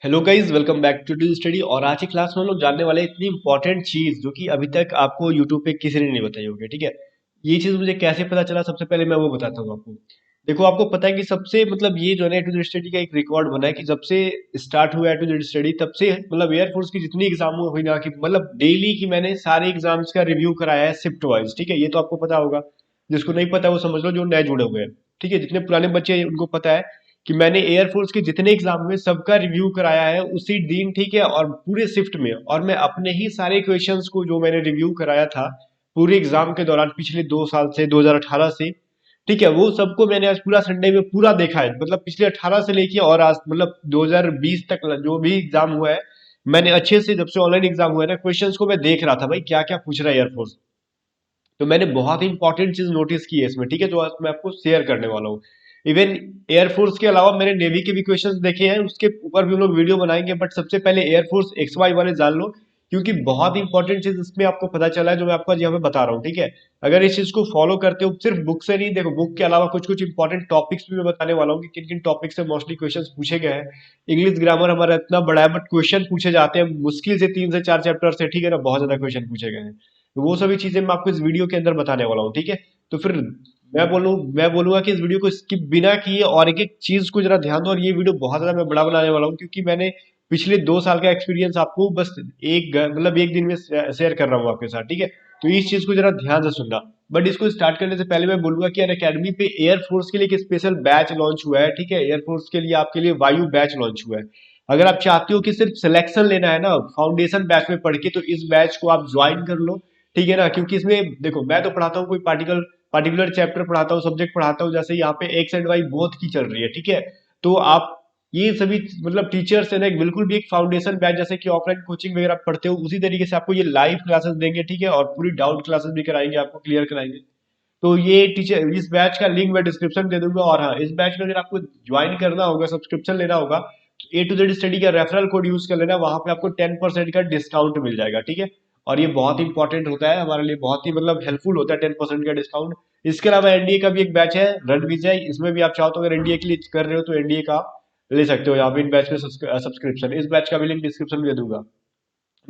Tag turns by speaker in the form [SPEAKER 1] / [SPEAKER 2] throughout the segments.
[SPEAKER 1] Hello guys, welcome back to the study. और आज की क्लास में हम लोग जानने वाले हैं इतनी इंपॉर्टेंट चीज जो कि अभी तक आपको यूट्यूब पे किसी ने नहीं बताई होगी। ठीक है, ये चीज मुझे कैसे पता चला, सबसे पहले मैं वो बताता हूँ आपको। देखो, आपको पता है कि सबसे मतलब ये जो है ना, ए टू जेड स्टडी का एक रिकॉर्ड बना है कि जब से स्टार्ट हुआ ए टू जेड स्टडी तब से मतलब एयरफोर्स की जितनी एग्जाम हुई ना, कि मतलब डेली की मैंने सारे एग्जाम्स का रिव्यू कराया है शिफ्ट वाइज। ठीक है, ये तो आपको पता होगा। जिसको नहीं पता वो समझ लो, जो नए जुड़े हुए हैं। ठीक है, जितने पुराने बच्चे हैं उनको पता है कि मैंने एयरफोर्स के जितने एग्जाम हुए सबका रिव्यू कराया है उसी दिन। ठीक है, और पूरे शिफ्ट में, और मैं अपने ही सारे क्वेश्चंस को जो मैंने रिव्यू कराया था पूरे एग्जाम के दौरान पिछले 2 साल से, 2018 से। ठीक है, वो सबको मैंने आज पूरा संडे में पूरा देखा है। मतलब पिछले 18 से लेके और आज मतलब 2020 तक जो भी एग्जाम हुआ है, मैंने अच्छे से, जब से ऑनलाइन एग्जाम हुआ है ना, क्वेश्चंस को मैं देख रहा था भाई क्या क्या पूछ रहा है एयरफोर्स। तो मैंने बहुत ही इंपॉर्टेंट चीज नोटिस की है इसमें। ठीक है, जो आज मैं आपको शेयर करने वाला हूँ। इवन एयरफोर्स के अलावा मैंने नेवी के भी क्वेश्चंस देखे हैं, उसके ऊपर भी हम लोग वीडियो बनाएंगे। बट सबसे पहले एयरफोर्स एक्स वाई वाले जान लो, क्योंकि बहुत इंपॉर्टेंट चीज इसमें आपको पता चला है जो मैं आपको आज यहाँ पे बता रहा हूँ। ठीक है, अगर इस चीज को फॉलो करते हो, सिर्फ बुक से नहीं, देखो बुक के अलावा कुछ कुछ इंपॉर्टेंट टॉपिक्स भी मैं बताने वाला हूँ कि किन किन टॉपिक से मोस्टली क्वेश्चन पूछे गए हैं। इंग्लिश ग्रामर हमारा इतना बड़ा है, बट क्वेश्चन पूछे जाते हैं मुश्किल से 3 से 4 चैप्टर से। ठीक है ना, बहुत ज्यादा क्वेश्चन पूछे गए हैं। तो वो सभी चीजें मैं आपको इस वीडियो के अंदर बताने वाला हूँ। ठीक है, तो फिर मैं बोलूंगा कि इस वीडियो को स्किप बिना किए और एक एक चीज को जरा ध्यान दो। और ये वीडियो बहुत ज्यादा मैं बड़ा बनाने वाला हूँ, क्योंकि मैंने पिछले 2 साल का एक्सपीरियंस आपको बस मतलब एक दिन में शेयर कर रहा हूँ आपके साथ। ठीक है, तो इस चीज को जरा ध्यान से सुनना। बट इसको स्टार्ट करने से पहले मैं बोलूंगा कि अनअकैडमी पे एयरफोर्स के लिए एक स्पेशल बैच लॉन्च हुआ है। ठीक है, एयरफोर्स के लिए आपके लिए वायु बैच लॉन्च हुआ है। अगर आप चाहते हो कि सिर्फ सिलेक्शन लेना है ना फाउंडेशन बैच में पढ़ के, तो इस बैच को आप ज्वाइन कर लो। ठीक है ना, क्योंकि इसमें देखो, मैं तो पढ़ाता हूँ कोई पार्टिकुलर चैप्टर पढ़ाता हूँ, सब्जेक्ट पढ़ाता हूँ। जैसे यहाँ पे एक्स एंड वाई बोथ की चल रही है। ठीक है, तो आप ये सभी मतलब टीचर्स है ना, बिल्कुल भी एक फाउंडेशन बैच जैसे कि ऑफलाइन कोचिंग वगैरह पढ़ते हो उसी तरीके से आपको ये लाइव क्लासेस देंगे। ठीक है, और पूरी डाउट क्लासेस भी कराएंगे, आपको क्लियर कराएंगे। तो ये टीचर, इस बैच का लिंक मैं डिस्क्रिप्शन दे दूंगा। और हाँ, इस बैच में अगर आपको ज्वाइन करना होगा, सब्सक्रिप्शन लेना होगा, तो ए टू जेड स्टडी का रेफरल कोड यूज कर लेना, वहां पे आपको 10% का डिस्काउंट मिल जाएगा। ठीक है, और ये बहुत इंपॉर्टेंट होता है हमारे लिए, बहुत ही मतलब हेल्पफुल होता है 10% का डिस्काउंट। इसके अलावा एनडीए का भी एक बैच है रणविजय, इसमें भी आप चाहो तो, अगर एनडीए के लिए कर रहे हो तो एनडीए का ले सकते हो यहाँ पे इन बैच में सब्सक्रिप्शन। इस बैच का भी लिंक डिस्क्रिप्शन में दे दूंगा।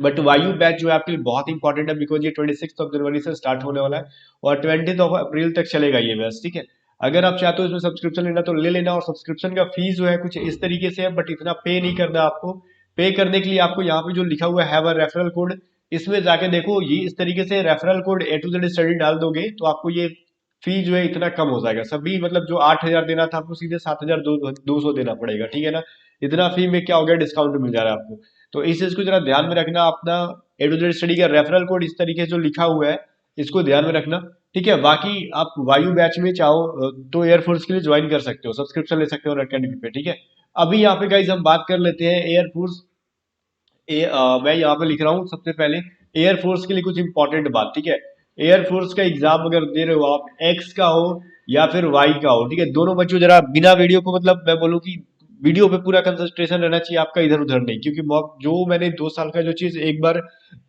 [SPEAKER 1] बट वायु बैच जो है आपके लिए बहुत इंपॉर्टेंट है, बिकॉज ये 26 जनवरी से स्टार्ट होने वाला है और 20 अप्रैल तक चलेगा ये बैच। ठीक है, अगर आप चाहते हो इसमें सब्सक्रिप्शन लेना तो ले लेना। और सब्सक्रिप्शन का फीस जो है कुछ इस तरीके से है, बट इतना पे नहीं करना आपको। पे करने के लिए आपको यहाँ पे जो लिखा हुआ है रेफरल कोड, इसमें जाके देखो, ये इस तरीके से referral code A to Z study डाल दोगे तो आपको ये फी जो है इतना कम हो जाएगा। सभी मतलब जो 8,000 देना था आपको सीधे 7,200 देना पड़ेगा। ठीक है ना, इतना फी में क्या हो गया, डिस्काउंट मिल जा रहा है आपको। तो इस चीज को जरा ध्यान में रखना। अपना ए टू जेड स्टडी का रेफरल कोड इस तरीके से जो लिखा हुआ है, इसको ध्यान में रखना। ठीक है, बाकी आप वायु बैच में चाहो तो एयरफोर्स के लिए ज्वाइन कर सकते हो, सब्सक्रिप्शन ले सकते हो अकेडमी पे। ठीक है, अभी यहाँ पे गाइज हम बात कर लेते हैं एयरफोर्स। मैं यहाँ पे लिख रहा हूँ सबसे पहले एयरफोर्स के लिए कुछ इंपॉर्टेंट बात। ठीक है, एयरफोर्स का एग्जाम अगर दे रहे हो आप, एक्स का हो या फिर वाई का हो, ठीक है, दोनों बच्चों जरा बिना वीडियो को, मतलब मैं बोलूँ कि वीडियो पे पूरा कंसंट्रेशन रहना चाहिए आपका, इधर उधर नहीं। क्योंकि मॉक जो मैंने 2 साल का जो चीज एक बार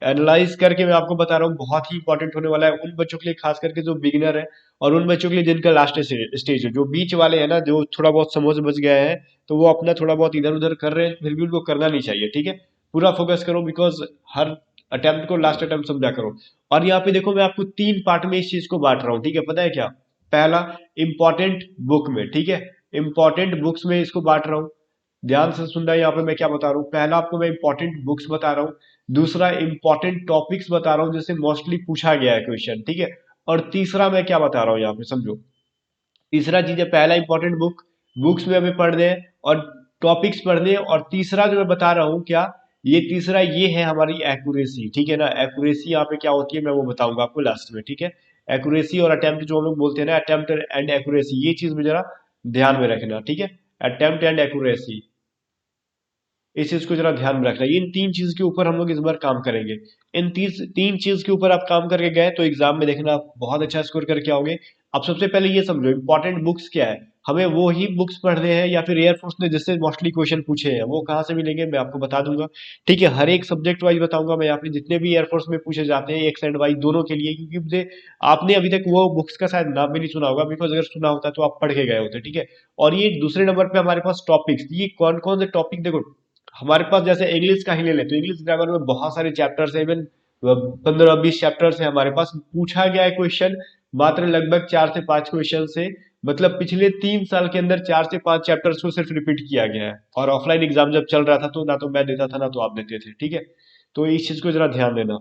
[SPEAKER 1] एनालाइज करके मैं आपको बता रहा हूँ, बहुत ही इंपॉर्टेंट होने वाला है उन बच्चों के लिए, खास करके जो बिगिनर है, और उन बच्चों के लिए जिनका लास्ट स्टेज है। जो बीच वाले हैं ना, जो थोड़ा बहुत समझ बच गए हैं, तो वो अपना थोड़ा बहुत इधर उधर कर रहे हैं, फिर भी उनको करना नहीं चाहिए। ठीक है, पूरा फोकस करो, बिकॉज हर अटेम्प्ट को लास्ट अटेम्प्ट समझा करो। और यहाँ पे देखो, मैं आपको 3 पार्ट में इस चीज को बांट रहा हूँ। ठीक है, पता है क्या? पहला, इंपॉर्टेंट बुक में। ठीक है, इंपॉर्टेंट बुक्स में इसको बांट रहा हूँ। ध्यान से सुनना यहाँ पे मैं क्या बता रहा हूँ। पहला आपको मैं इंपॉर्टेंट बुक्स बता रहा हूँ। दूसरा, इंपॉर्टेंट टॉपिक्स बता रहा हूँ जिससे मोस्टली पूछा गया है क्वेश्चन। ठीक है, और तीसरा मैं क्या बता रहा हूँ यहाँ पे समझो। तीसरा चीज है, पहला इंपॉर्टेंट बुक्स में हमें पढ़ने हैं और टॉपिक्स पढ़ने हैं। और तीसरा जो मैं बता रहा हूँ क्या, ये तीसरा ये है हमारी एक्यूरेसी। ठीक है ना, एक्यूरेसी यहाँ पे क्या होती है मैं वो बताऊंगा आपको लास्ट में। ठीक है, एक्यूरेसी और अटेम्प्ट जो हम लोग बोलते हैं ना, अटेम्प्ट एंड एक्यूरेसी, ये चीज में जरा ध्यान में रखना। ठीक है, अटेम्प्ट एंड एक्यूरेसी, इस चीज को जरा ध्यान में रखना। इन 3 चीज के ऊपर हम लोग इस बार काम करेंगे। इन तीन चीज के ऊपर आप काम करके गए तो एग्जाम में देखना आप बहुत अच्छा स्कोर करके आओगे। अब सबसे पहले ये समझो, इंपॉर्टेंट बुक्स क्या है। हमें वो ही बुक्स पढ़ने हैं या फिर एयरफोर्स ने जिससे मोस्टली क्वेश्चन पूछे हैं, वो कहाँ से मिलेंगे मैं आपको बता दूंगा। ठीक है, हर एक सब्जेक्ट वाइज बताऊंगा मैं यहाँ पे, जितने भी एयरफोर्स में पूछे जाते हैं एक्स एंड वाई दोनों के लिए। क्योंकि मुझे, आपने अभी तक वो बुक्स का शायद नाम भी नहीं सुना होगा, बिकॉज अगर सुना होता तो आप पढ़ के गए होते। ठीक है, और ये दूसरे नंबर पे हमारे पास टॉपिक्स, ये कौन कौन से टॉपिक देखो, हमारे पास जैसे इंग्लिश का ही ले ले तो इंग्लिश ग्रामर में बहुत सारे चैप्टर्स है, इवन 15-20 चैप्टर्स है हमारे पास। पूछा गया है क्वेश्चन मात्र लगभग 4 से 5 क्वेश्चन से, मतलब पिछले 3 साल के अंदर 4 से 5 चैप्टर्स को सिर्फ रिपीट किया गया है। और ऑफलाइन एग्जाम जब चल रहा था तो ना तो मैं देता था ना तो आप देते थे, ठीक है। तो इस चीज को जरा ध्यान देना।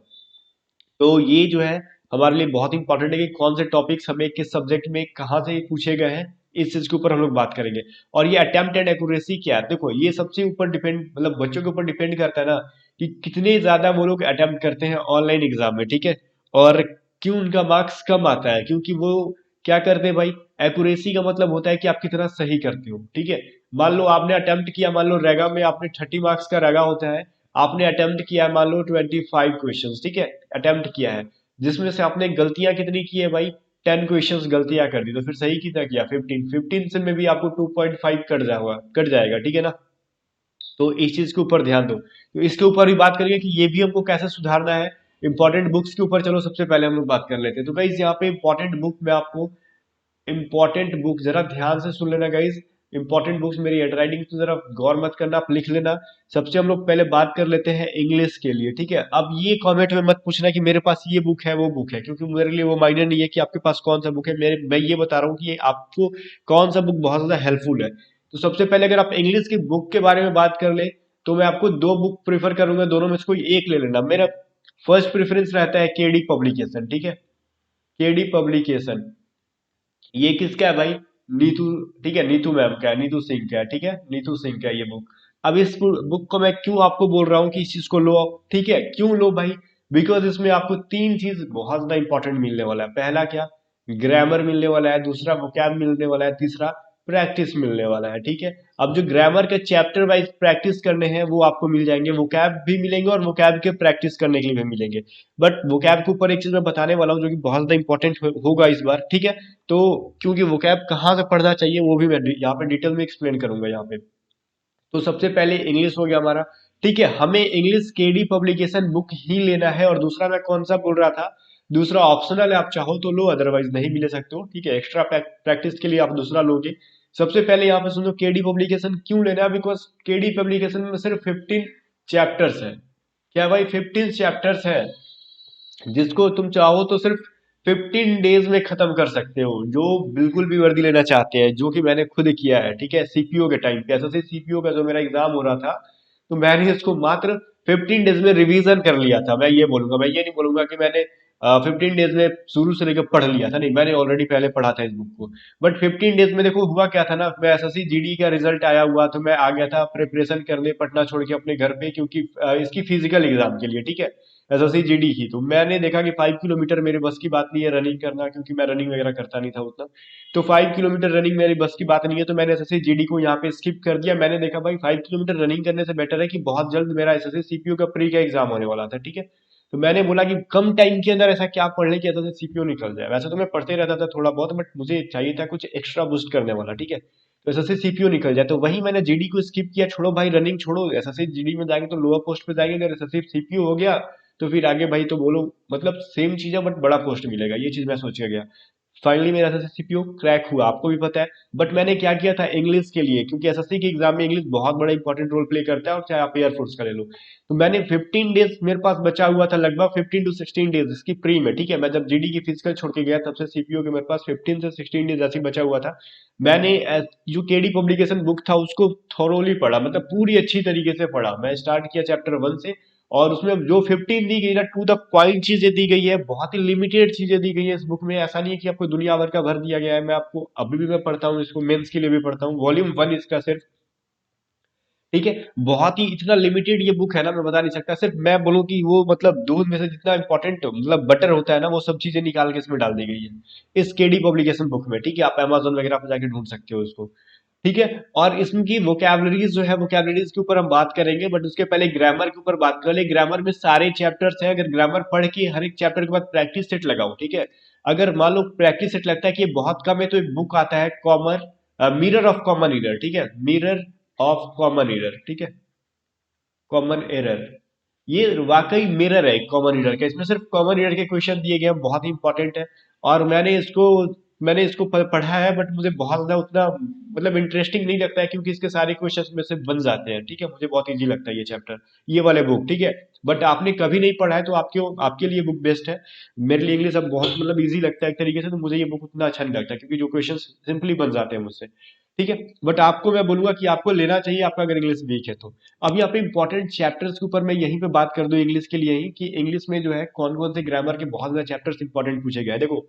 [SPEAKER 1] तो ये जो है हमारे लिए बहुत इंपॉर्टेंट है कि कौन से टॉपिक्स हमें किस सब्जेक्ट में कहाँ से पूछे गए हैं, इस चीज के ऊपर हम लोग बात करेंगे। और ये अटेम्प्ट एंड एक्यूरेसी क्या है, देखो ये सबसे ऊपर डिपेंड, मतलब बच्चों के ऊपर डिपेंड करता है ना कि कितने ज्यादा वो लोग अटेम्प्ट करते हैं ऑनलाइन एग्जाम में, ठीक है। और क्यों उनका मार्क्स कम आता है, क्योंकि वो क्या करते हैं भाई, एक्यूरेसी का मतलब होता है कि आप कितना सही करते हो, ठीक है। मान लो आपने अटेम्प्ट किया, मान लो रेगा में आपने 30 मार्क्स का रेगा होता है, आपने अटेम्प्ट किया मान लो 25 क्वेश्चन, ठीक है, अटेम्प्ट किया है, जिसमें से आपने गलतियां कितनी की है भाई, 10 क्वेश्चन गलतियां कर दी, तो फिर सही कितना किया, 15 से में भी आपको 2.5 कट जाएगा, ठीक है ना। तो इस चीज के ऊपर ध्यान दो। तो इसके ऊपर भी बात करेंगे कि ये भी हमको कैसे सुधारना है। इंपॉर्टेंट बुक्स के ऊपर चलो सबसे पहले हम लोग बात कर लेते हैं। तो गाइज यहाँ पे इंपॉर्टेंट बुक में आपको, इंपॉर्टेंट बुक जरा ध्यान से सुन लेना गाइज, इंपॉर्टेंट बुक्स मेरी हैंडराइटिंग तो जरा गौर मत करना, आप लिख लेना। सबसे हम लोग पहले बात कर लेते हैं इंग्लिश के लिए, ठीक है। अब ये कमेंट में मत पूछना कि मेरे पास ये बुक है वो बुक है, क्योंकि मेरे लिए वो मायने नहीं है कि आपके पास कौन सा बुक है, मेरे मैं ये बता रहा हूँ कि ये आपको कौन सा बुक बहुत ज्यादा हेल्पफुल है। तो सबसे पहले अगर आप इंग्लिश की बुक के बारे में बात कर ले तो मैं आपको 2 बुक प्रीफर करूंगा, दोनों में से कोई एक ले लेना। मेरा फर्स्ट प्रेफरेंस रहता है केडी पब्लिकेशन, ठीक है। केडी पब्लिकेशन, ये किसका है भाई, नीतू, ठीक है, नीतू मैम का है, नीतू सिंह का है, ठीक है, नीतू सिंह का है ये बुक। अब इस बुक को मैं क्यों आपको बोल रहा हूँ कि इस चीज को लो, ठीक है, क्यों लो भाई, बिकॉज इसमें आपको 3 चीज बहुत ज्यादा इंपॉर्टेंट मिलने वाला है। पहला क्या, ग्रामर मिलने वाला है, दूसरा वोकैब मिलने वाला है, तीसरा प्रैक्टिस मिलने वाला है, ठीक है। अब जो ग्रामर के चैप्टर वाइज प्रैक्टिस करने हैं वो आपको मिल जाएंगे, वोकैब भी मिलेंगे और वोकैब के प्रैक्टिस करने के लिए भी मिलेंगे। बट वोकैब के ऊपर एक चीज मैं बताने वाला हूँ जो कि बहुत ज्यादा इंपॉर्टेंट होगा इस बार, ठीक है। तो क्योंकि वोकैब कहाँ से पढ़ना चाहिए वो भी मैं यहाँ पे डिटेल में एक्सप्लेन करूंगा यहाँ पे। तो सबसे पहले इंग्लिश हो गया हमारा, ठीक है, हमें इंग्लिश केडी पब्लिकेशन बुक ही लेना है। और दूसरा मैं कौन सा बोल रहा था, दूसरा ऑप्शनल है, आप चाहो तो लो अदरवाइज नहीं भी ले सकते हो, ठीक है, एक्स्ट्रा प्रैक्टिस के लिए आप दूसरा लोगे। सबसे पहले यहाँ पे सुनो केडी पब्लिकेशन क्यों लेना है, बिकॉज केडी पब्लिकेशन में सिर्फ 15 चैप्टर्स है। क्या भाई, 15 चैप्टर्स है, जिसको तुम चाहो तो सिर्फ 15 डेज में खत्म कर सकते हो, जो बिल्कुल भी वर्दी लेना चाहते हैं, जो कि मैंने खुद किया है, ठीक है। सीपीओ के टाइम पे एसएससी सीपीओ का जो मेरा एग्जाम हो रहा था, तो मैंने इसको मात्र 15 डेज में रिवीजन कर लिया था। मैं ये बोलूंगा, मैं ये नहीं बोलूंगा कि मैंने 15 डेज में शुरू से लेकर पढ़ लिया था, नहीं, मैंने ऑलरेडी पहले पढ़ा था इस बुक को। बट 15 डेज में देखो हुआ क्या था ना, मैं एसएससी जीडी का रिजल्ट आया हुआ तो मैं आ गया था प्रिपरेशन करने पटना छोड़ के अपने घर पे, क्योंकि इसकी फिजिकल एग्जाम के लिए, ठीक है, एसएससी जीडी की। तो मैंने देखा कि 5 किलोमीटर मेरे बस की बात नहीं है रनिंग करना, क्योंकि मैं रनिंग वगैरह करता नहीं था उतना। तो 5 किलोमीटर रनिंग मेरी बस की बात नहीं है, तो मैंने एसएससी जीडी को यहाँ पे स्किप कर दिया। मैंने देखा भाई 5 किलोमीटर रनिंग करने से बेटर है कि बहुत जल्द मेरा एसएससी सीपीओ का प्री का एग्जाम होने वाला था, ठीक है। तो मैंने बोला कि कम टाइम के अंदर ऐसा क्या पढ़ ले कि एसएससी सीपीओ निकल जाए। वैसे तो मैं पढ़ते रहता था थोड़ा बहुत, बट मुझे चाहिए था कुछ एक्स्ट्रा बूस्ट करने वाला, ठीक है। तो एसएससी सीपीओ निकल जाए, तो वही मैंने जीडी को स्किप किया। छोड़ो भाई रनिंग छोड़ो, एसएससी जीडी में जाएंगे तो लोअर पोस्ट पे जाएंगे, अगर एसएससी सीपीओ हो गया तो फिर आगे भाई तो बोलो, मतलब सेम चीज है बट बड़ा पोस्ट मिलेगा, ये चीज मैं सोच के गया। फाइनली मेरा एसएससी सीपीओ क्रैक हुआ, आपको भी पता है। बट मैंने क्या किया था इंग्लिश के लिए, क्योंकि एसएससी के एग्जाम में इंग्लिश बहुत बड़ा इंपॉर्टेंट रोल प्ले करता है, और चाहे आप एयरफोर्स का ले लो। तो मैंने 15 डेज मेरे पास बचा हुआ था, लगभग 15 to 16 डेज इसकी प्री में, ठीक है। मैं जब जीडी की फिजिकल छोड़ के गया तब से सीपीओ के मेरे पास 15 से 16 डेज ऐसे ही बचा हुआ था। मैंने जो केडी पब्लिकेशन बुक था उसको थोरोली पढ़ा, मतलब पूरी अच्छी तरीके से पढ़ा। मैं स्टार्ट किया चैप्टर 1 से, और उसमें जो 15 दी गई ना, टू द पॉइंट चीजें दी गई है, बहुत ही लिमिटेड चीजें दी गई है इस बुक में। ऐसा नहीं है कि आपको दुनिया भर का भर दिया गया है। मैं आपको अभी भी मैं पढ़ता हूँ इसको, मेंस के लिए भी पढ़ता हूँ, वॉल्यूम 1 इसका सिर्फ, ठीक है। बहुत ही इतना लिमिटेड ये बुक है ना, मैं बता नहीं सकता। सिर्फ मैं बोलूँ कि वो मतलब दूध में से जितना इंपॉर्टेंट मतलब बटर होता है ना, वो सब चीजें निकाल के इसमें डाल दी गई है इस केडी पब्लिकेशन बुक में, ठीक है। आप अमेजोन वगैरह पे जाके ढूंढ सकते हो इसको, ठीक है। और इसमें की वोकैबलरीज जो है, वोकैबलरीज के ऊपर हम बात करेंगे, बट उसके पहले ग्रामर के ऊपर बात कर ले। ग्रामर में सारे चैप्टर्स हैं, अगर ग्रामर पढ़ के हर एक चैप्टर के बाद प्रैक्टिस सेट लगाओ, ठीक है। अगर मान लो प्रैक्टिस सेट लगता है कि ये बहुत कम है, तो एक बुक आता है कॉमर, मिरर ऑफ कॉमन रीडर, ठीक है, मिरर ऑफ कॉमन रीडर, ठीक है, कॉमन एरर। ये वाकई मिरर है कॉमन रीडर का, इसमें सिर्फ कॉमन रीडर के क्वेश्चन दिए गए हैं, बहुत ही इंपॉर्टेंट है। और मैंने इसको मैंने इसको पढ़ा है, बट मुझे बहुत ज्यादा उतना मतलब इंटरेस्टिंग नहीं लगता है, क्योंकि इसके सारे क्वेश्चंस में से बन जाते हैं। ठीक है, मुझे बहुत इजी लगता है ये चैप्टर, ये वाले बुक। ठीक है, बट आपने कभी नहीं पढ़ा है तो आपके आपके लिए बुक बेस्ट है। मेरे लिए इंग्लिश अब बहुत मतलब इजी लगता है एक तरीके से, तो मुझे ये बुक उतना अच्छा नहीं लगता, क्योंकि जो क्वेश्चन सिंपली बन जाते हैं मुझसे। ठीक है, बट आपको मैं बोलूंगा कि आपको लेना चाहिए, आपका अगर इंग्लिश वीक है तो। अब यहाँ पे इंपॉर्टेंट चैप्टर्स के ऊपर मैं यहीं पे बात कर दूं इंग्लिश के लिए ही, कि इंग्लिश में जो है कौन कौन से ग्रामर के बहुत ज्यादा चैप्टर्स इंपॉर्टेंट पूछे गए हैं। देखो,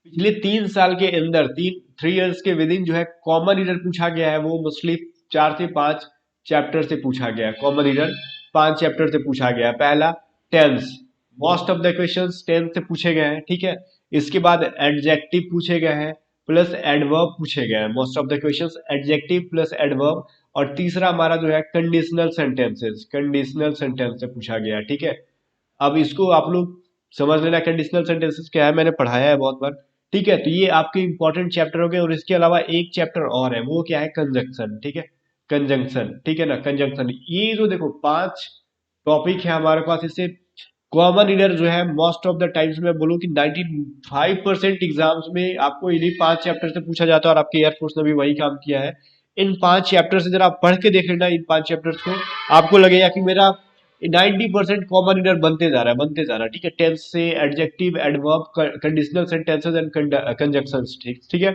[SPEAKER 1] पिछले 3 साल के अंदर, 3 इयर्स के विद इन जो है कॉमन रीडर पूछा गया है, वो मोस्टली 4 से 5 चैप्टर से पूछा गया है। कॉमन रीडर 5 चैप्टर से पूछा गया है। पहला, tense, most of the questions tense से पूछे गए हैं। ठीक है, इसके बाद एडजेक्टिव पूछे गए हैं, प्लस एडवर्ब पूछे गए हैं। Most of the questions adjective plus adverb. और तीसरा हमारा जो है कंडीशनल सेंटेंसेस, कंडीशनल सेंटेंस से पूछा गया है। ठीक है, अब इसको आप लोग समझ लेना कंडीशनल सेंटेंसेस क्या है, मैंने पढ़ाया है बहुत बार। ठीक है, तो ये आपके इंपॉर्टेंट चैप्टर हो गए। और इसके अलावा एक चैप्टर और है, वो क्या है, कंजंक्शन। ठीक है, कंजंक्शन, ठीक है ना, कंजंक्शन। ये जो देखो 5 टॉपिक है हमारे पास, इससे कॉमन रीडर जो है मोस्ट ऑफ द टाइम्स में बोलूं कि 95% एग्जाम्स में आपको इन्हीं 5 चैप्टर से पूछा जाता है, और आपके एयरफोर्स ने भी वही काम किया है। इन 5 चैप्टर से जरा आप पढ़ के देख लेना इन 5 चैप्टर्स को, आपको लगेगा कि मेरा 90% कॉमन रीडर बनते जा रहा है, बनते जा रहा है। ठीक है, टेंस से adjective, adverb, conditional sentences and conjunctions. ठीक ठीक है।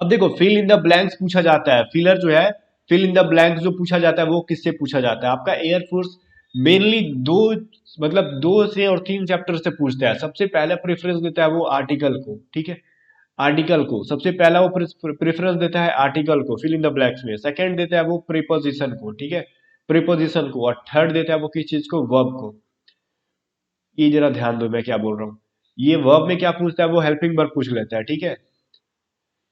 [SPEAKER 1] अब देखो, फिल इन द ब्लैंक्स पूछा जाता है। फिलर जो है, फिल इन द ब्लैंक्स जो पूछा जाता है वो किससे पूछा जाता है? आपका एयरफोर्स मेनली दो, मतलब 2 से और 3 चैप्टर से पूछता है। सबसे पहला प्रेफरेंस देता है वो आर्टिकल को। ठीक है, आर्टिकल को सबसे पहला वो प्रेफरेंस देता है, आर्टिकल को फिल इन द ब्लैंक्स में। सेकंड देता है वो प्रीपोजिशन को। ठीक है, प्रीपोजिशन को। और थर्ड देता है वो किस चीज को, वर्ब को। ये जरा ध्यान दो मैं क्या बोल रहा हूँ। ये वर्ब में क्या पूछता है, वो हेल्पिंग वर्ब पूछ लेता है। ठीक है,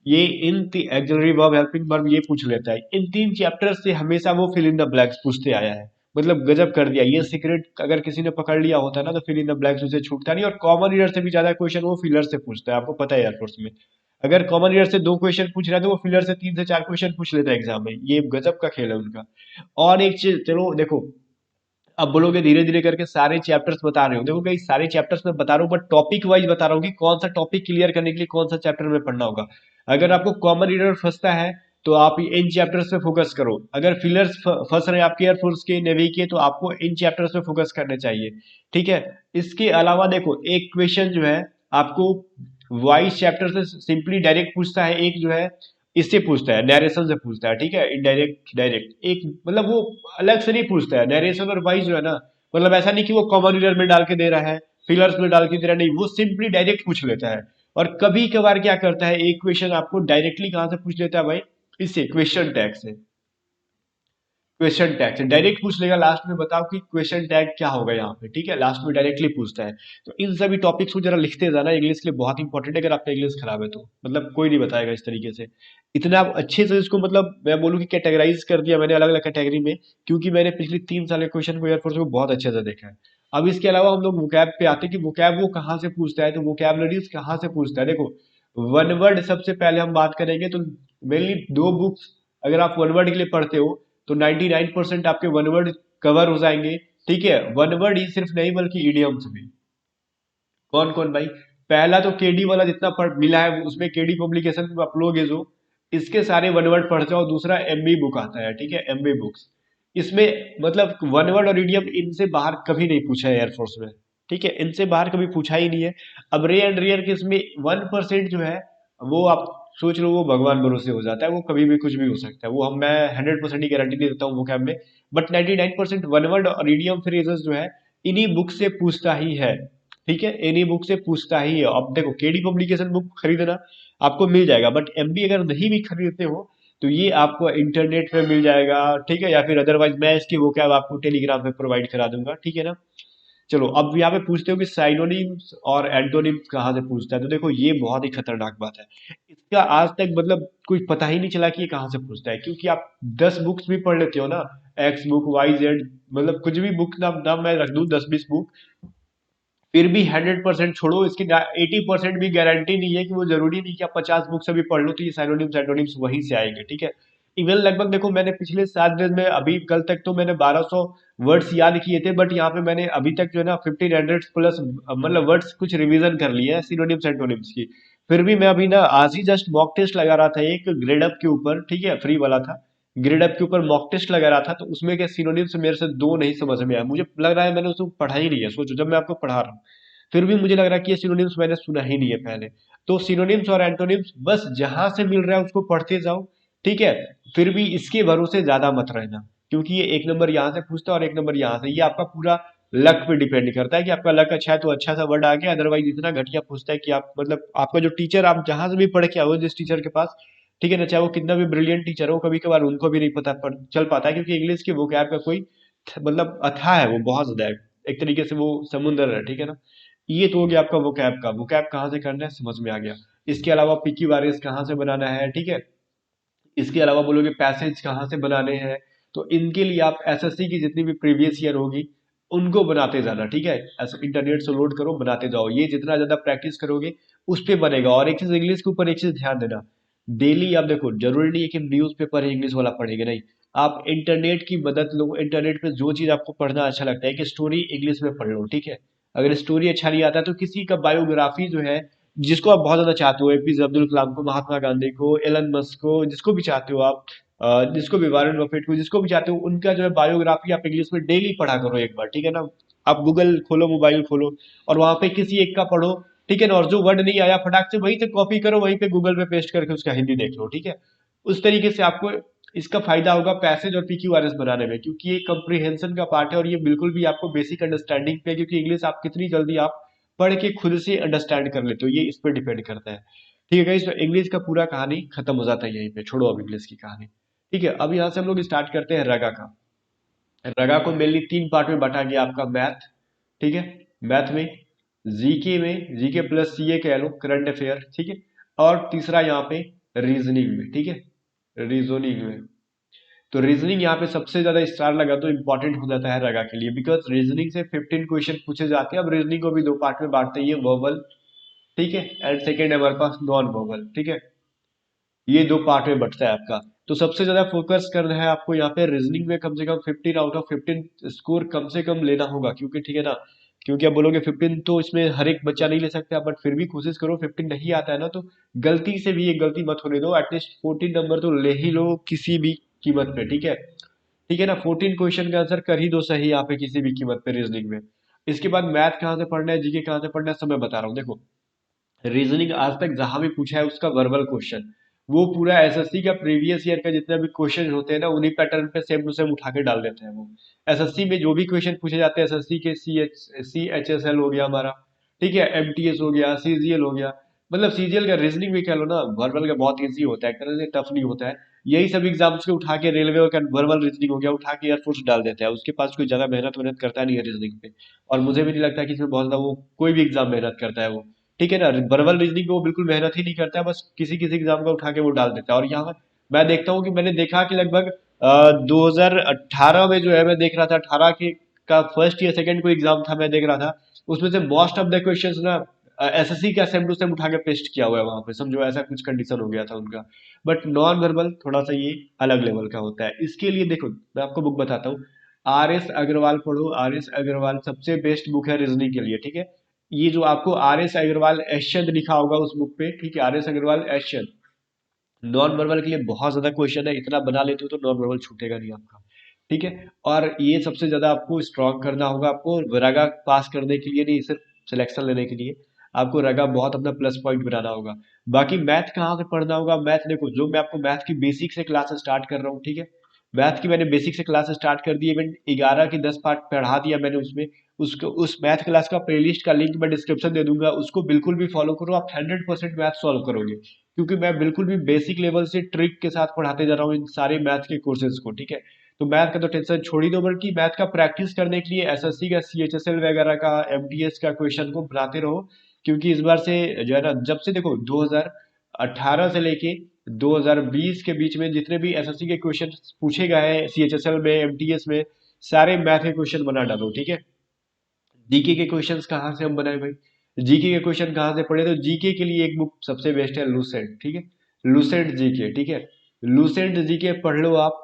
[SPEAKER 1] ये इन एक्सिलरी वर्ब, हेल्पिंग वर्ब, ये पूछ लेता है। इन 3 चैप्टर से हमेशा वो फिल इन द ब्लैंक्स पूछते आया है। मतलब गजब कर दिया ये सीक्रेट, अगर किसी ने पकड़ लिया होता ना, तो फिल इन द ब्लैंक्स उसे छूटता नहीं। और कॉमन रीडर से भी ज्यादा क्वेश्चन वो फिलर से पूछता है, आपको पता है एयरफोर्स में। अगर कॉमन रीडर से 2 क्वेश्चन पूछ रहा है, तो वो फिलर से 3 से 4 क्वेश्चन पूछ लेता है एग्जाम में। ये गजब का खेल है उनका। और एक चीज, चलो देखो, अब बोलोगे धीरे धीरे करके सारे चैप्टर्स बता रहे हो। देखो भाई, सारे चैप्टर्स में बता रहा हूँ, बट टॉपिक वाइज बता रहा हूँ कि कौन सा टॉपिक क्लियर करने के लिए कौन सा चैप्टर में पढ़ना होगा। अगर आपको कॉमन रीडर फंसता है, तो आप इन चैप्टर्स पे फोकस करो। अगर फिलर्स फंस रहे हैं आपके एयरफोर्स के, नेवी के, तो आपको इन चैप्टर्स पे फोकस करने चाहिए। ठीक है, इसके अलावा देखो, एक क्वेश्चन जो है आपको वाइस चैप्टर से सिंपली डायरेक्ट पूछता है, एक जो है इससे पूछता है, नरेशन से पूछता है। ठीक है, इनडायरेक्ट डायरेक्ट, एक मतलब वो अलग से नहीं पूछता है। नरेशन और वाइस जो है ना, मतलब ऐसा नहीं कि वो कॉमन रीडर में डाल के दे रहा है, फिलर्स में डाल के दे रहा है, नहीं, वो सिंपली डायरेक्ट पूछ लेता है। और कभी कभार क्या करता है, एक क्वेश्चन आपको डायरेक्टली कहां से पूछ लेता है भाई, इससे क्वेश्चन टैग से। क्वेश्चन टैग से डायरेक्ट पूछ लेगा, लास्ट में बताओ कि क्वेश्चन टैग क्या होगा यहाँ पे। ठीक है, लास्ट में डायरेक्टली पूछता है। तो इन सभी टॉपिक्स को जरा लिखते जाना, इंग्लिश के लिए बहुत इंपॉर्टेंट है। अगर आपका इंग्लिश खराब है तो मतलब कोई नहीं बताएगा इस तरीके से। इतना आप अच्छे से इसको, मतलब मैं बोलूँ कि कैटेगराइज कर दिया मैंने अलग अलग कैटेगरी में, क्योंकि मैंने पिछले 3 साल के क्वेश्चन को एयरफोर्स को बहुत अच्छे से देखा है। अब इसके अलावा हम लोग वोकैब पे आते हैं कि वोकैब वो कहाँ से पूछता है, तो वोकैबलरीज कहाँ से पूछता है। देखो, वन वर्ड सबसे पहले हम बात करेंगे, तो मेनली 2 बुक्स अगर आप वन वर्ड के लिए पढ़ते हो, तो 99% आपके वन वर्ड कवर हो जाएंगे। ठीक है, वन वर्ड ही सिर्फ नहीं बल्कि इडियम्स भी। कौन कौन भाई? पहला तो केडी वाला जितना पढ़ मिला है उसमें, केडी पब्लिकेशन में अपलोड है जो, इसके सारे वन वर्ड पढ़ जाओ। दूसरा एमबी बुक आता है। ठीक है, एमबी बुक्स, इसमें मतलब वन वर्ड और इडियम इनसे बाहर कभी नहीं पूछा है एयरफोर्स में। ठीक है, इनसे बाहर कभी पूछा ही नहीं है। अब रे एंड रेयर के इसमें 1% जो है, वो आप सोच लो वो भगवान भरोसे हो जाता है, वो कभी भी कुछ भी हो सकता है। वो हम मैं 100% ही गारंटी दे देता हूँ वो कैब में। बट 99% वन वर्ड और इडियम फ्रेजेस जो है, इन्हीं बुक से पूछता ही है। ठीक है, इन्हीं बुक से पूछता ही है। अब देखो, केडी पब्लिकेशन बुक खरीदना आपको मिल जाएगा, बट एमबी अगर नहीं भी खरीदते हो, तो ये आपको इंटरनेट पे मिल जाएगा। ठीक है, या फिर अदरवाइज मैं इसकी वो क्या आपको टेलीग्राम पे प्रोवाइड करा दूंगा। ठीक है ना। चलो, अब यहाँ पे पूछते हो कि साइनोनिम्स और एंटोनिम्स कहाँ से पूछता है, तो देखो ये बहुत ही खतरनाक बात है। इसका आज तक मतलब कुछ पता ही नहीं चला कि ये कहाँ से पूछता है, क्योंकि आप 10 बुक्स भी पढ़ लेते हो ना, एक्स बुक, वाई जेड, मतलब कुछ भी बुक नाम नाम मैं रख दूं 10-20 बुक, फिर भी 100% छोड़ो, इसकी 80% भी गारंटी नहीं है कि वो जरूरी नहीं कि आप 50 बुक से भी पढ़ लो तो ये साइनोनिम्स एंटोनिम्स वहीं से आएंगे। ठीक है, इवन लगभग देखो, मैंने पिछले 7 दिन में अभी कल तक तो मैंने 1200 वर्ड्स याद किए थे, बट यहाँ पे मैंने अभी तक जो है ना 1500 प्लस मतलब वर्ड्स कुछ रिवीजन कर लिए हैं सिनोनिम्स एंटोनिम्स की। फिर भी मैं अभी ना आज ही जस्ट मॉक टेस्ट लगा रहा था एक ग्रेड अप के ऊपर, ठीक है, फ्री वाला था। ग्रेड अप के ऊपर मॉक टेस्ट लगा रहा था, तो उसमें के सिनोनिम्स मेरे से दो नहीं समझ में आया, मुझे लग रहा है मैंने उसको पढ़ा ही नहीं है। सोचो, जब मैं आपको पढ़ा रहा हूँ फिर भी मुझे लग रहा है कि ये सिनोनिम्स मैंने सुना ही नहीं है पहले। तो सिनोनिम्स और एंटोनिम्स बस जहां से मिल रहा है उसको पढ़ते जाओ, ठीक है। फिर भी इसके भरोसे ज्यादा मत रहना, क्योंकि ये एक नंबर यहाँ से पूछता है और एक नंबर यहाँ से, ये आपका पूरा लक पे डिपेंड करता है कि आपका लक अच्छा है तो अच्छा सा वर्ड आ गया, अदरवाइज इतना घटिया पूछता है कि आप मतलब आपका जो टीचर, आप जहां से भी पढ़ के आओ जिस टीचर के पास, ठीक है ना, चाहे वो कितना भी ब्रिलियंट टीचर हो, कभी कभार उनको भी नहीं पता चल पाता है, क्योंकि इंग्लिश के वोकैब का कोई मतलब अथाह है, वो बहुत ज्यादा है, एक तरीके से वो समुंदर है, ठीक है ना। ये तो हो गया आपका वोकैब का, वोकैब कहाँ से करना है समझ में आ गया। इसके अलावा पिकी वारिस कहाँ से बनाना है, ठीक है। इसके अलावा बोलोगे पैसेज कहाँ से बनाने हैं, तो इनके लिए आप एसएससी की जितनी भी प्रीवियस ईयर होगी उनको बनाते जाना, ठीक है। ऐसा इंटरनेट से लोड करो, बनाते जाओ, ये जितना ज्यादा प्रैक्टिस करोगे उस पे बनेगा। और एक चीज इंग्लिश के ऊपर एक चीज ध्यान देना, डेली आप देखो, जरूरी नहीं है कि न्यूज पेपर इंग्लिश वाला पढ़ेंगे, नहीं। आप इंटरनेट की मदद लो, इंटरनेट पे जो चीज आपको पढ़ना अच्छा लगता है, कि स्टोरी इंग्लिश में पढ़ लो, ठीक है। अगर स्टोरी अच्छा नहीं आता तो किसी का बायोग्राफी जो है, जिसको आप बहुत ज्यादा चाहते हो, एपीजे अब्दुल कलाम को, महात्मा गांधी को, एलन मस्क को, जिसको भी चाहते हो आप, जिसको भी, वारेन बफेट को, जिसको भी चाहते हो, उनका जो है बायोग्राफी आप इंग्लिश में डेली पढ़ा करो एक बार, ठीक है ना। आप गूगल खोलो, मोबाइल खोलो, और वहां पे किसी एक का पढ़ो, ठीक है ना। और जो वर्ड नहीं आया फटाक से वहीं से कॉपी करो, वहीं पे गूगल पे पेस्ट करके उसका हिंदी देख लो, ठीक है। उस तरीके से आपको इसका फायदा होगा पैसेज और पीक्यूआरएस बनाने में, क्योंकि ये कंप्रीहेंशन का पार्ट है, और ये बिल्कुल भी आपको बेसिक अंडरस्टैंडिंग पे, क्योंकि इंग्लिश आप कितनी जल्दी आप पढ़ के खुद से अंडरस्टैंड कर लेते हो, ये इस पर डिपेंड करता है। ठीक है गाइस, तो इंग्लिश का पूरा कहानी खत्म हो जाता है यहीं पे, छोड़ो अब इंग्लिश की कहानी। ठीक है, अब यहाँ से हम लोग स्टार्ट करते हैं रगा का। रगा को मेनली तीन पार्ट में बांटा गया, आपका मैथ, ठीक है, मैथ में, जीके में, जीके प्लस सीए कह लो, करंट अफेयर, ठीक है, और तीसरा यहाँ पे रीजनिंग में, ठीक है, रीजनिंग में। तो रीजनिंग यहाँ पे सबसे ज्यादा स्टार लगा तो इंपॉर्टेंट हो जाता है रगा के लिए, बिकॉज रीजनिंग से 15 क्वेश्चन पूछे जाते हैं। अब रीजनिंग को भी दो पार्ट में बांटते हैं, ये वर्बल, ठीक है, एंड सेकेंड है हमारे पास नॉन वर्बल, ठीक है। ये दो पार्ट में बंटता है आपका। तो सबसे ज्यादा फोकस करना है आपको यहाँ पे रीजनिंग में, कम से कम 15 आउट ऑफ 15 स्कोर कम से कम लेना होगा, क्योंकि ठीक है ना, क्योंकि आप बोलोगे 15 तो इसमें हर एक बच्चा नहीं ले सकता, बट फिर भी कोशिश करो, 15 नहीं आता है ना तो गलती से भी एक गलती मत होने दो, एटलीस्ट 14 नंबर तो ले ही लो किसी भी कीमत पे, ठीक है। ठीक है ना, 14 क्वेश्चन का आंसर कर ही दो सही यहाँ पे किसी भी कीमत पे रीजनिंग में। इसके बाद मैथ कहाँ से पढ़ना है, जीके कहाँ से पढ़ना है, सब मैं बता रहा हूँ, देखो। रीजनिंग आज तक जहां भी पूछा है उसका वर्बल क्वेश्चन, वो पूरा एसएससी का प्रीवियस ईयर का जितना भी क्वेश्चन होते हैं ना, उन्हीं पैटर्न पे सेम टू सेम उठा के डाल देते हैं वो। एसएससी में जो भी क्वेश्चन पूछे जाते हैं, एसएससी के सी एच एस एल हो गया हमारा, ठीक है, एमटीएस हो गया, सीजीएल हो गया, मतलब सीजीएल का रीजनिंग भी कह लो ना, वर्बल का बहुत ईजी होता है, एक तरह से टफ नहीं होता है। यही सब एग्जाम्स के उठा के रेलवे का वर्बल रीजनिंग हो गया, उठा के एयरफोर्स डाल देता है, उसके पास कोई ज्यादा मेहनत वेहनत करता नहीं है रीजनिंग पे। और मुझे भी नहीं लगता कि इसमें बहुत ज्यादा वो कोई भी एग्जाम मेहनत करता है वो, ठीक है ना। वर्बल रीजनिंग पे वो बिल्कुल मेहनत ही नहीं करता है, बस किसी किसी एग्जाम का उठा के वो डाल देता है। और यहाँ मैं देखता हूँ कि मैंने देखा कि लगभग 2018 में जो है, मैं देख रहा था 18 के का फर्स्ट या सेकंड कोई एग्जाम था, मैं देख रहा था उसमें से मोस्ट ऑफ द क्वेश्चंस ना एसएससी का सेम टू सेम उठा के पेस्ट किया हुआ है वहां पे, समझो ऐसा कुछ कंडीशन हो गया था उनका। बट नॉन वर्बल थोड़ा सा ये अलग लेवल का होता है। इसके लिए देखो मैं आपको बुक बताता हूँ, आर एस अग्रवाल पढ़ो, आर एस अग्रवाल सबसे बेस्ट बुक है रीजनिंग के लिए, ठीक है। ये जो आपको आर एस अग्रवाल एशचंद लिखा होगा उस बुक पे, ठीक है, R S Agarwal S Chand, non verbal के लिए बहुत ज्यादा क्वेश्चन है, इतना बना लेते हो तो नॉन वर्बल छूटेगा नहीं आपका, ठीक है। और ये सबसे ज्यादा आपको स्ट्रॉन्ग करना होगा, आपको रगा पास करने के लिए नहीं, सिर्फ सिलेक्शन लेने के लिए आपको रगा बहुत अपना प्लस पॉइंट बनाना होगा। बाकी मैथ कहाँ से पढ़ना होगा, मैथ देखो, जो मैं आपको मैथ की बेसिक से क्लास स्टार्ट कर रहा हूँ, ठीक है। मैथ की मैंने बेसिक से क्लास स्टार्ट कर दी है, मैंने 11 की 10 पार्ट पढ़ा दिया मैंने उसमें। उसको उस मैथ क्लास का प्लेलिस्ट का लिंक मैं डिस्क्रिप्शन दे दूंगा, उसको बिल्कुल भी फॉलो करो, आप 100% मैथ सॉल्व करोगे, क्योंकि मैं बिल्कुल भी बेसिक लेवल से ट्रिक के साथ पढ़ाते जा रहा हूँ इन सारे मैथ के कोर्सेज को, ठीक है। तो मैथ का तो टेंशन छोड़ ही दो, बल्कि मैथ का प्रैक्टिस करने के लिए एसएससी का, सीएचएसएल वगैरह का, एमटीएस का क्वेश्चन को बनाते रहो। क्योंकि इस बार से जो है ना, जब से देखो 2018 से लेके 2020 के बीच में जितने भी एसएससी के क्वेश्चन पूछे गए हैं सीएचएसएल में, एमटीएस में, सारे मैथ के क्वेश्चन बना डालो, ठीक है। जीके के क्वेश्चंस कहाँ से हम बनाए भाई, जीके के क्वेश्चन कहाँ से पढ़े, तो जीके के लिए एक बुक सबसे बेस्ट है लूसेंट, ठीक है, लूसेंट जीके, ठीक है। लूसेंट जीके पढ़ लो आप,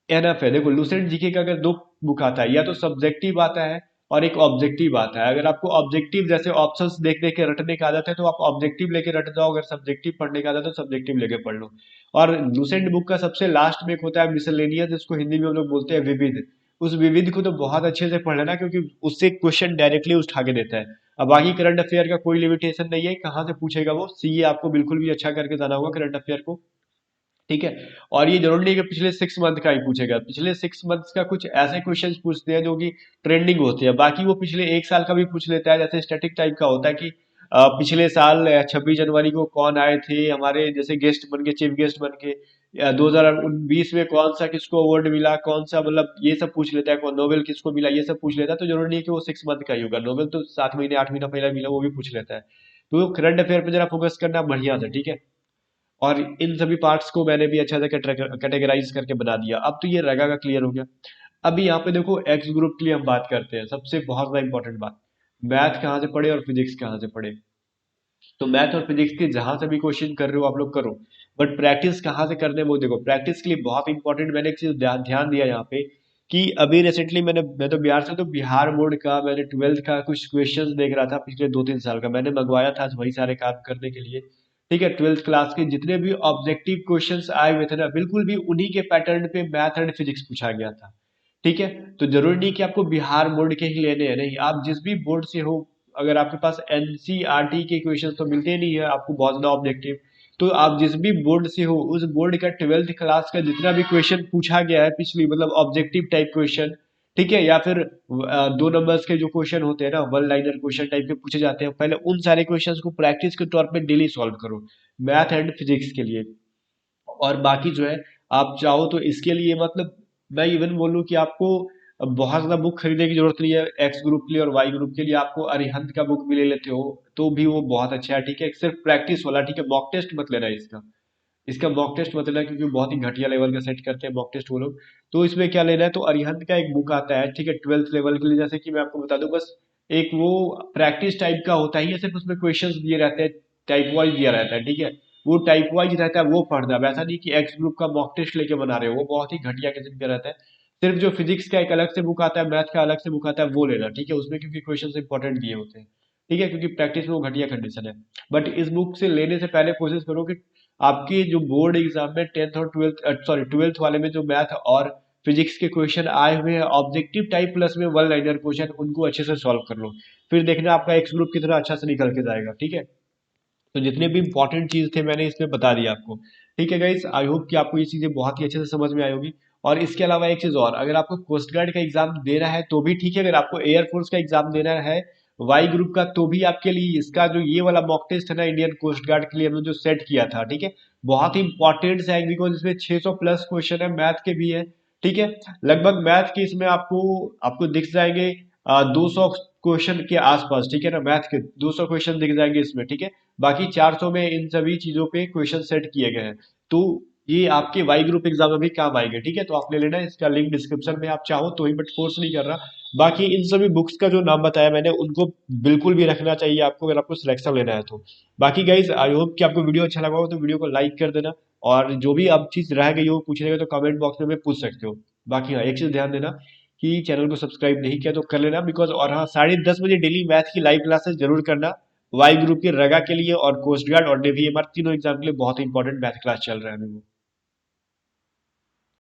[SPEAKER 1] एनफ है। देखो लूसेंट जीके का अगर दो बुक आता है, या तो सब्जेक्टिव आता है और एक ऑब्जेक्टिव आता है। अगर आपको ऑब्जेक्टिव जैसे ऑप्शंस देख देख के रटने की आदत है तो आप ऑब्जेक्टिव लेके रट जाओ, अगर सब्जेक्टिव पढ़ने की आदत है तो सब्जेक्टिव लेके पढ़ लो। और लूसेंट बुक का सबसे लास्ट में एक होता है मिसलेनियस, जिसको हिंदी में हम लोग बोलते हैं विविध। उस विविध को तो बहुत अच्छे से पढ़ लेना, क्योंकि उससे क्वेश्चन डायरेक्टली उठा के देता है। अब बाकी करंट अफेयर का कोई लिमिटेशन नहीं है, कहाँ से पूछेगा वो, सीए आपको बिल्कुल भी अच्छा करके जाना होगा करंट अफेयर को, ठीक है। और ये जरूरी नहीं कि पिछले 6 मंथ का ही पूछेगा, पिछले 6 मंथ्स का कुछ ऐसे क्वेश्चंस पूछते हैं जो कि ट्रेंडिंग होते हैं, बाकी वो पिछले 1 साल का भी पूछ लेता है। जैसे स्टैटिक टाइप का होता है कि पिछले साल 26 जनवरी को कौन आए थे हमारे जैसे गेस्ट बन के, चीफ गेस्ट बन के, या 2020 में कौन सा किसको अवार्ड मिला, कौन सा, मतलब ये सब पूछ लेता है, कौन नोबेल किसको मिला, ये सब पूछ लेता है। तो जरूरी नहीं है कि वो 6 मंथ का ही होगा, नोबेल तो 7 महीने 8 महीना पहले मिला, वो भी पूछ लेता है। तो करंट अफेयर पे जरा फोकस करना बढ़िया से, ठीक है। और इन सभी पार्ट्स को मैंने भी अच्छा से कैटेगराइज करके बना दिया। अब तो ये रगा का क्लियर हो गया। अभी यहाँ पे देखो एक्स ग्रुप के लिए हम बात करते हैं, सबसे बहुत ज्यादा इंपॉर्टेंट बात, मैथ कहाँ से पढ़े और फिजिक्स कहाँ से पढ़े। तो मैथ और फिजिक्स के जहां से भी क्वेश्चन कर रहे हो आप लोग करो, बट प्रैक्टिस कहाँ से करने हैं वो देखो। प्रैक्टिस के लिए बहुत इंपॉर्टेंट मैंने एक चीज ध्यान दिया यहाँ पे, कि अभी रिसेंटली मैं तो बिहार से, तो बिहार बोर्ड का मैंने 12th का कुछ क्वेश्चंस देख रहा था पिछले 2-3 साल का, मैंने मंगवाया था आज वही सारे काम करने के लिए, ठीक है। 12th क्लास के जितने भी ऑब्जेक्टिव क्वेश्चंस आए हुए थे ना, बिल्कुल भी उन्हीं के पैटर्न पे मैथ एंड फिजिक्स पूछा गया था, ठीक है। तो जरूरी नहीं कि आपको बिहार बोर्ड के ही लेने हैं, नहीं, आप जिस भी बोर्ड से हो, अगर आपके पास एनसीईआरटी के क्वेश्चन तो मिलते ही नहीं है आपको बहुत ज्यादा ऑब्जेक्टिव, तो आप जिस भी बोर्ड से हो उस बोर्ड का 12th क्लास का जितना भी क्वेश्चन पूछा गया है पिछली, मतलब ऑब्जेक्टिव टाइप क्वेश्चन, ठीक है, या फिर 2 नंबर्स के जो क्वेश्चन होते हैं ना, वन लाइनर क्वेश्चन टाइप के पूछे जाते हैं, पहले उन सारे क्वेश्चंस को प्रैक्टिस के तौर पे डेली सॉल्व करो, मैथ एंड फिजिक्स के लिए। और बाकी जो है, आप चाहो तो इसके लिए, मतलब मैं इवन बोलूँ कि आपको बहुत ज़्यादा बुक खरीदने की जरूरत नहीं है, एक्स ग्रुप के लिए और वाई ग्रुप के लिए आपको अरिहंत का बुक भी ले लेते हो तो भी वो बहुत अच्छा है, ठीक है। सिर्फ प्रैक्टिस वाला, ठीक है, मॉक टेस्ट मत लेना इसका, इसका मॉक टेस्ट मत लेना, क्योंकि बहुत ही घटिया लेवल का सेट करते हैं मॉक टेस्ट वो लोग। तो इसमें क्या लेना है, तो अरिहंत का एक बुक आता है, ठीक है, 12th लेवल के लिए। जैसे कि मैं आपको बता दूं, बस एक वो प्रैक्टिस टाइप का होता ही है, सिर्फ उसमें क्वेश्चंस दिए रहते हैं, टाइप वाइज दिया रहता है, ठीक है। वो टाइप वाइज रहता है, वो पढ़ना, वैसा नहीं कि एक्स ग्रुप का मॉक टेस्ट लेके बना रहे हो, वो बहुत ही घटिया किस्म का रहता है। सिर्फ जो फिजिक्स का एक अलग से बुक आता है, मैथ का अलग से बुक आता है, वो लेना, ठीक है, उसमें क्योंकि क्वेश्चन इंपॉर्टेंट दिए होते हैं, ठीक है, क्योंकि प्रैक्टिस में वो घटिया कंडीशन है। बट इस बुक से लेने से पहले कोशिश करो कि आपके जो बोर्ड एग्जाम में 10th और 12th वाले में जो मैथ और फिजिक्स के क्वेश्चन आए हुए हैं ऑब्जेक्टिव टाइप प्लस में वन लाइनर क्वेश्चन, उनको अच्छे से सॉल्व कर लो, फिर देखना आपका एक्स ग्रुप कितना अच्छा से निकल के जाएगा, ठीक है। तो जितने भी इंपॉर्टेंट चीज थे मैंने इसमें बता दिया आपको, ठीक है गाइस। आई होप कि आपको ये चीजें बहुत ही अच्छे से समझ में आई होगी। और इसके अलावा एक चीज और, अगर आपको कोस्ट गार्ड का एग्जाम देना है तो भी ठीक है, अगर आपको एयरफोर्स का एग्जाम देना है वाई ग्रुप का, तो भी आपके लिए इसका जो ये वाला मॉक टेस्ट है ना, इंडियन कोस्ट गार्ड के लिए हमने जो सेट किया था, ठीक है, बहुत ही इंपॉर्टेंट है, बिकॉज इसमें 600 प्लस क्वेश्चन है, मैथ के भी है, ठीक है। लगभग मैथ के इसमें आपको आपको दिख जाएंगे 200 क्वेश्चन के आसपास, ठीक है ना, मैथ के 200 क्वेश्चन दिख जाएंगे इसमें, ठीक है। बाकी 400 में इन सभी चीजों पे क्वेश्चन सेट किए गए हैं। तो ये आपके वाई ग्रुप एग्जाम में भी काम आएंगे, ठीक है। तो आप ले लेना, इसका लिंक डिस्क्रिप्शन में आप चाहो तो ही, बट फोर्स नहीं कर रहा। बाकी इन सभी बुक्स का जो नाम बताया मैंने, उनको बिल्कुल भी रखना चाहिए आपको, अगर आपको सिलेक्शन लेना है तो। बाकी गाइज आई होप कि आपको वीडियो अच्छा लगा हो, तो वीडियो को लाइक कर देना। और जो भी अब चीज रह गई हो पूछने का, तो कमेंट बॉक्स में पूछ सकते हो। बाकी हाँ, एक चीज ध्यान देना कि चैनल को सब्सक्राइब नहीं किया तो कर लेना, बिकॉज, और हाँ, 10:30 बजे डेली मैथ की लाइव क्लासेस जरूर करना। वाई ग्रुप के रगा के लिए और कोस्ट गार्ड और नेवी एमआर तीनों एग्जाम के लिए बहुत इंपॉर्टेंट मैथ क्लास चल रहा है अभी वो।